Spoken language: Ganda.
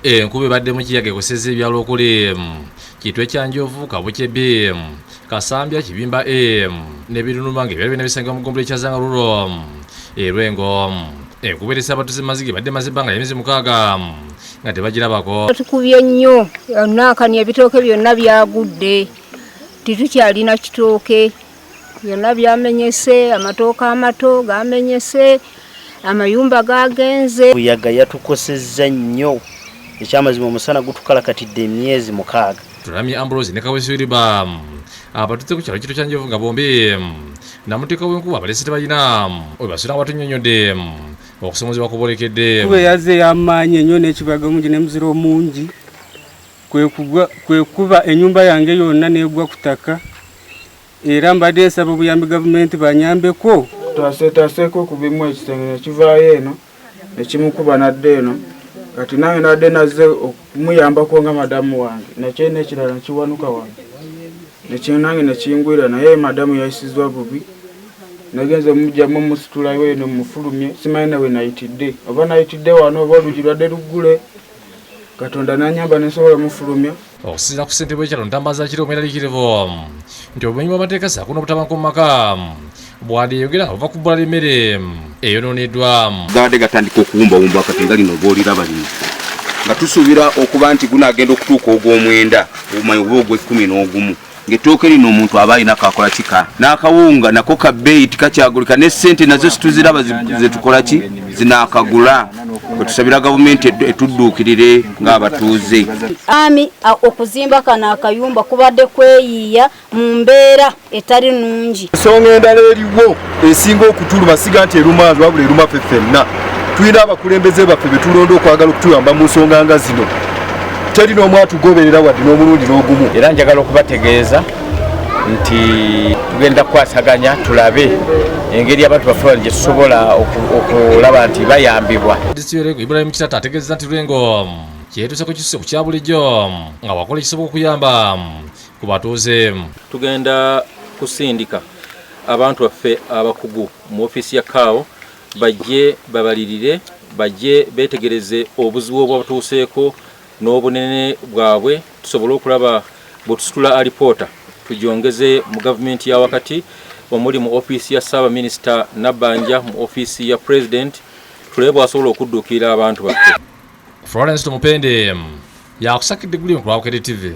Enkube badde mu kiyaga ekosezza ebyalo okuli Kitwe kya Njovu, Kabukyebe, Kasambya, Kibimba n'ebirunuma ng'ebyali bina bisangibwa mu ggombolola ekyazangalulo Lwengo. Enkube erese abatuuze mazigi badde maze ebbanga ly'emyezi 6 nga tebagirabako. Tukubye nnyo nakani ebitooke byonna byagudde titukyalina kitooke byonna byamenyese, amatooke amato gamenyese, amayumba gagenze. Buyaga yatukosezza nnyo ekyamazima omusana gutukalakatidde emyezi 6. Tulamye Ambrose ne Kawesiriba abatuuze ku kyalo Kitwe kya Njovu nga bombi namuteeka w'enkuba abalese tebalina we basula watunnyonnyodde okusomozebwa kubolekedde. Kube yazze y'amaanyi ennyo n'ekibaga mungi n'emuziro omungi kwe kuba ennyumba yange yonna n'egwa ku ttaka era mbadde nsaba obuyambi gavumenti banyambeko. Twaseetaseeko ku bimu ekisenge ne kivaayo eno ne kimukuba nadde eno kati nange nadde nazze okumuyambako nga madamu wange nakyo n'ekirala nkiwanuka wange nange nekingwira naye madamu yayisizwa bubi nagenze mujjamu musitulayo eno mufulumye simanyi nawe nayitidde oba nayitidde wano oba olugi lwadde luggule Katonda nanyamba nesobola mufulumya. Okusinziira ku ssentebe w'ekyalo Ntambaza Kiro Omweraliikirivu nti obumenyi bw'amateeka ssaako n'obutabanguko mu maka bwandiyogera nga buva ku bbula ly'emmere eyonooneddwa. Gawadde gatandika okuwumbawumba kati nga lino booliraba lino nga tusuubira okuba nti gunaagenda okutuuka ogw'omwenda obumanyi oba ogw'e11 ng'ettooke lino omuntu aba alina kakola kika n'akawunga nako ka bbeeyi tikakyagulika ne ssente nazo situziraba zetukola ki zinaakagula. Tusabira gavumenti etudduukirire ng'abatuuze. Ami okuzimba kana akayumba kubadde kweyiiya mu mbeera etali nnungi. Ensonga endala eriwo esinga okutuluma siga nti erumanzi wabula eruma ffe ffenna. Tulina abakulembeze baffe be tulonda okwagala okutuyamba mu nsonga nga zino. Teri n'omu atugoberera wadde n'omulundi n'ogumu. Era njagala okubategeeza nti tugenda kukwasaganya tulabe engeri abantu baffe gye tusobola okulaba nti bayambibwa. Disitulikiti Ibrahim Kitata ategeeza nti Lwengo kyetuuse ku kisusse ku kya bulijjo nga wakola ekisoboka okuyamba ku batuuze. Tugenda kusindika abantu baffe abakugu mu ofiisi ya KAO bajje babalirire bajje betegereze obuzibu obwabatuuseeko n'obunene bwabwe tusobole okulaba bwetusitula alipoota tujongeze mu gavumenti ya wakati omuli mu ofiisi ya Ssaabaminisita Nabbanja mu ofiisi ya President tulebe bwasobola okudduukirira abantu baffe. Florence Tumupende yakusakidde guli mu Kwawukere TV.